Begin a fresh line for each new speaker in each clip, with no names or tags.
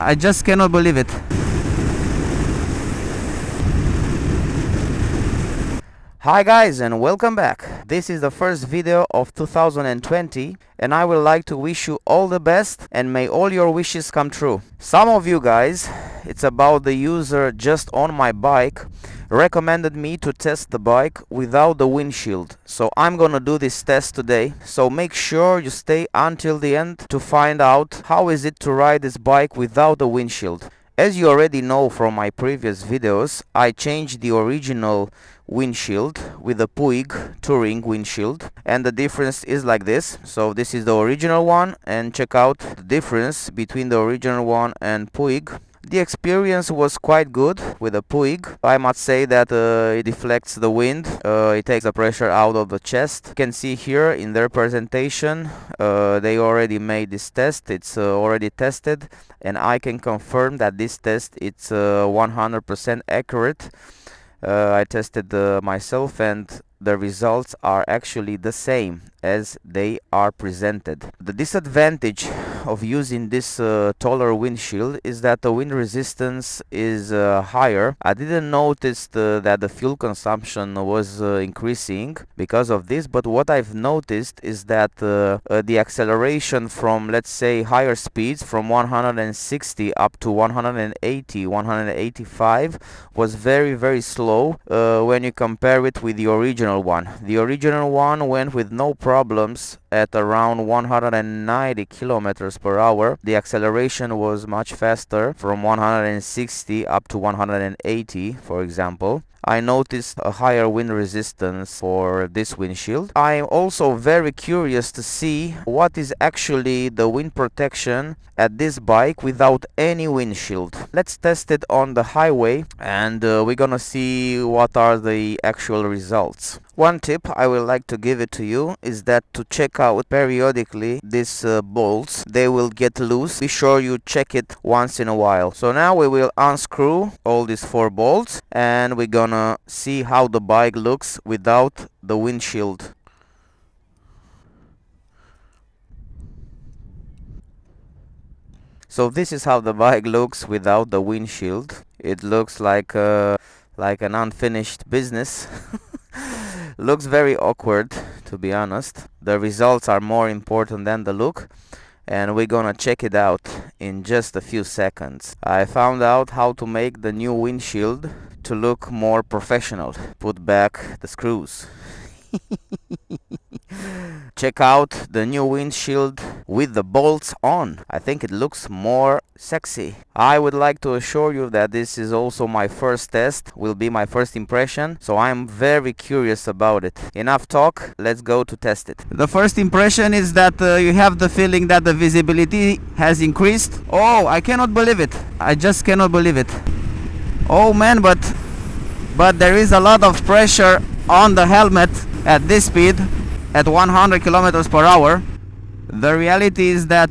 I just cannot believe it. Hi guys, and welcome back. This is the first video of 2020 and I would like to wish you all the best and may all your wishes come true. Some of you guys, it's about the user just on my bike, recommended me to test the bike without the windshield. So I'm gonna do this test today. So make sure you stay until the end to find out how is it to ride this bike without the windshield. As you already know from my previous videos, I changed the original windshield with the Puig touring windshield, and the difference is like this. So this is the original one, and check out the difference between the original one and Puig. The experience was quite good with the Puig. I must say that it deflects the wind, it takes the pressure out of the chest. You can see here in their presentation they already made this test. It's already tested, and I can confirm that this test it's 100% accurate. I tested myself, and the results are actually the same as they are presented. The disadvantage of using this taller windshield is that the wind resistance is higher. I didn't notice that the fuel consumption was increasing because of this, but what I've noticed is that the acceleration from, let's say, higher speeds from 160 up to 180, 185 was very slow when you compare it with the original one. The original one went with no problems at around 190 kilometers per hour. The acceleration was much faster, from 160 up to 180, for example. I noticed a higher wind resistance for this windshield. I am also very curious to see what is actually the wind protection at this bike without any windshield. Let's test it on the highway, and we're gonna see what are the actual results. One tip I would like to give it to you is that to check out periodically these bolts. They will get loose. Be sure you check it once in a while. So now we will unscrew all these 4 bolts, and we're gonna see how the bike looks without the windshield. So this is how the bike looks without the windshield. It looks like an unfinished business. Looks very awkward, to be honest. The results are more important than the look, and we're gonna check it out in just a few seconds. I found out how to make the new windshield to look more professional. Put back the screws. Check out the new windshield with the bolts on. I think it looks more sexy. I would like to assure you that this is also my first test, will be my first impression, so I'm very curious about it. Enough talk, let's go to test it. The first impression is that you have the feeling that the visibility has increased. Oh, I cannot believe it. I just cannot believe it. Oh man, but there is a lot of pressure on the helmet at this speed, at 100 kilometers per hour. The reality is that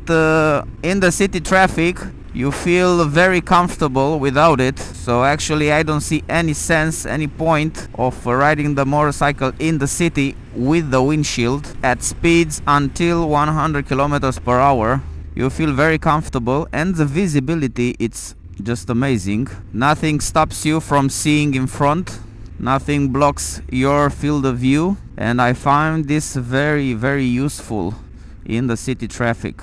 in the city traffic you feel very comfortable without it. So actually I don't see any sense, any point of riding the motorcycle in the city with the windshield. At speeds until 100 kilometers per hour you feel very comfortable, and the visibility, it's just amazing. Nothing stops you from seeing in front. Nothing blocks your field of view, and I find this very useful in the city traffic.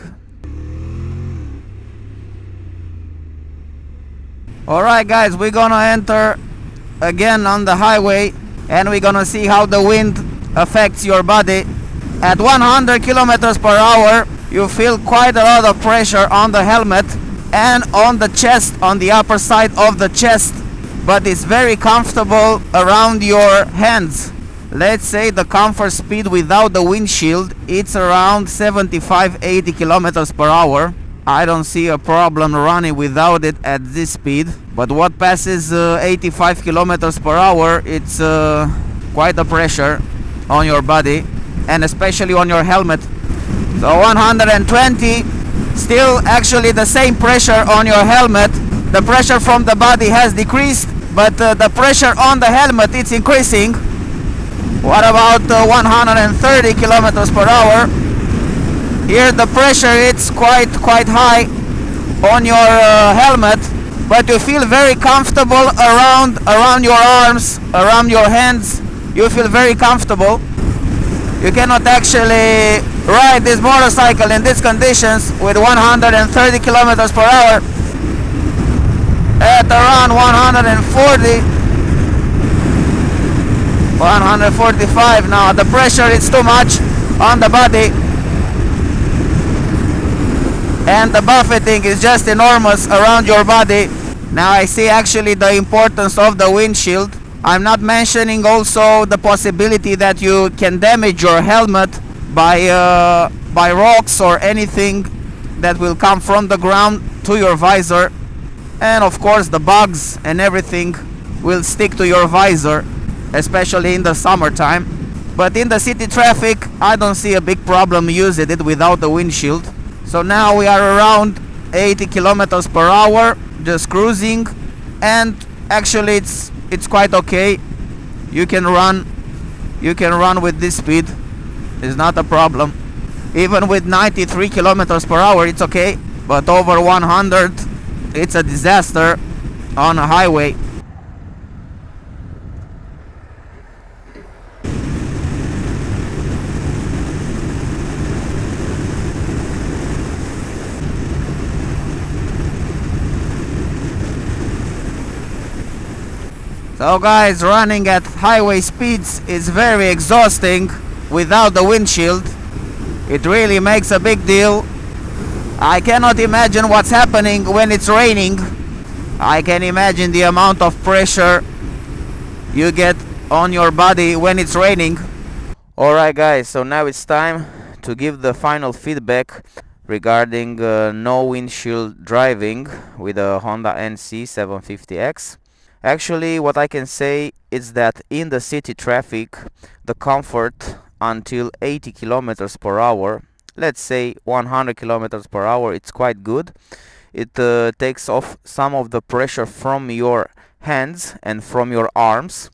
Alright guys, we're gonna enter again on the highway, and we're gonna see how the wind affects your body. At 100 kilometers per hour you feel quite a lot of pressure on the helmet and on the chest, on the upper side of the chest, but it's very comfortable around your hands. Let's say the comfort speed without the windshield, it's around 75-80 kilometers per hour. I don't see a problem running without it at this speed, but what passes 85 kilometers per hour, it's quite a pressure on your body, and especially on your helmet. So 120, still actually the same pressure on your helmet. The pressure from the body has decreased, but the pressure on the helmet, it's increasing. What about 130 kilometers per hour? Here the pressure, it's quite high. on your helmet, but you feel very comfortable around your arms, around your hands. You feel very comfortable. You cannot actually ride this motorcycle in these conditions with 130 kilometers per hour at around 140, 145 now. The pressure is too much on the body, and the buffeting is just enormous around your body. Now I see actually the importance of the windshield. I'm not mentioning also the possibility that you can damage your helmet by rocks or anything that will come from the ground to your visor, and of course the bugs and everything will stick to your visor, especially in the summertime. But in the city traffic I don't see a big problem using it without the windshield. So now we are around 80 kilometers per hour, just cruising, and actually it's quite okay. You can run with this speed. It's not a problem. Even with 93 kilometers per hour it's okay, but over 100 it's a disaster on a highway. So guys, running at highway speeds is very exhausting without the windshield. It really makes a big deal. I cannot imagine what's happening when it's raining. I can imagine the amount of pressure you get on your body when it's raining. Alright guys, so now it's time to give the final feedback regarding no windshield driving with a Honda NC 750X. Actually, what I can say is that in the city traffic, the comfort until 80 kilometers per hour, let's say 100 kilometers per hour, it's quite good. It takes off some of the pressure from your hands and from your arms,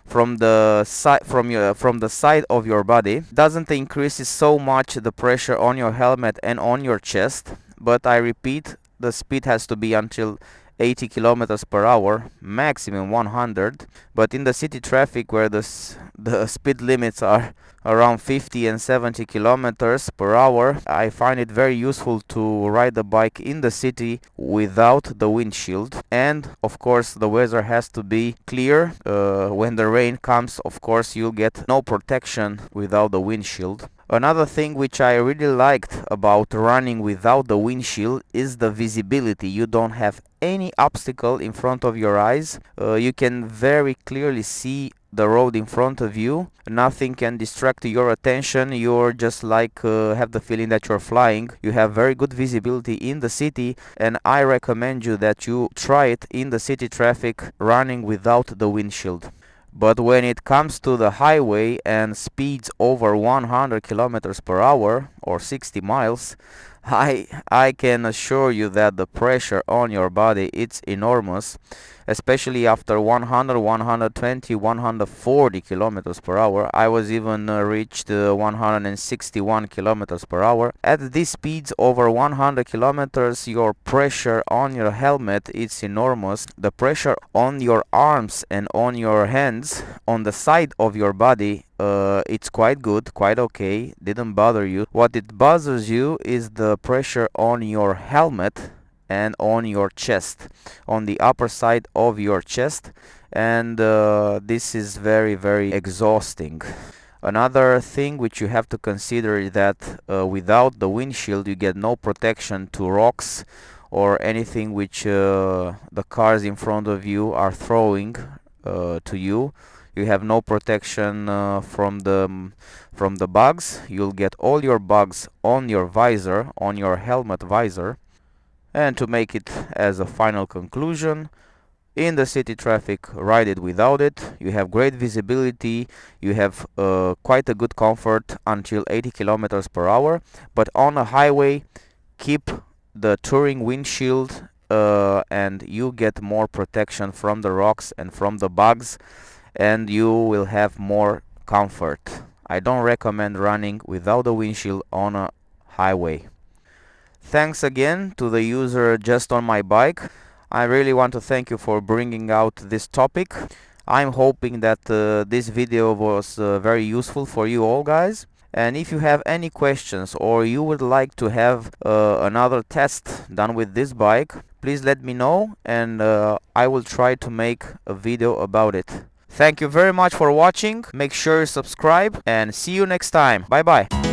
from the side of your body. Doesn't increase so much the pressure on your helmet and on your chest, but I repeat, the speed has to be until 80 kilometers per hour, maximum 100. But in the city traffic, where the speed limits are around 50 and 70 kilometers per hour, I find it very useful to ride the bike in the city without the windshield. And of course the weather has to be clear. When the rain comes, of course you'll get no protection without the windshield. Another thing which I really liked about running without the windshield is the visibility. You don't have any obstacle in front of your eyes. You can very clearly see the road in front of you. Nothing can distract your attention. You're just like have the feeling that you're flying. You have very good visibility in the city, and I recommend you that you try it in the city traffic running without the windshield. But when it comes to the highway and speeds over 100 kilometers per hour or 60 miles, I can assure you that the pressure on your body, it's enormous, especially after 100, 120, 140 kilometers per hour. I was even reached 161 kilometers per hour. At these speeds over 100 kilometers, your pressure on your helmet, it's enormous. The pressure on your arms and on your hands, on the side of your body, it's quite good, quite okay, didn't bother you. What it bothers you is the pressure on your helmet and on your chest, on the upper side of your chest, and this is very, very exhausting. Another thing which you have to consider is that without the windshield you get no protection to rocks or anything which the cars in front of you are throwing to you. You have no protection from the bugs. You'll get all your bugs on your visor, on your helmet visor. And to make it as a final conclusion, in the city traffic, ride it without it. You have great visibility, you have quite a good comfort until 80 kilometers per hour. But on a highway, keep the touring windshield and you get more protection from the rocks and from the bugs, and you will have more comfort. I don't recommend running without a windshield on a highway. Thanks again to the user just on my bike. I really want to thank you for bringing out this topic. I'm hoping that this video was very useful for you all, guys. And if you have any questions or you would like to have another test done with this bike, please let me know, and I will try to make a video about it. Thank you very much for watching. Make sure you subscribe and see you next time. Bye bye.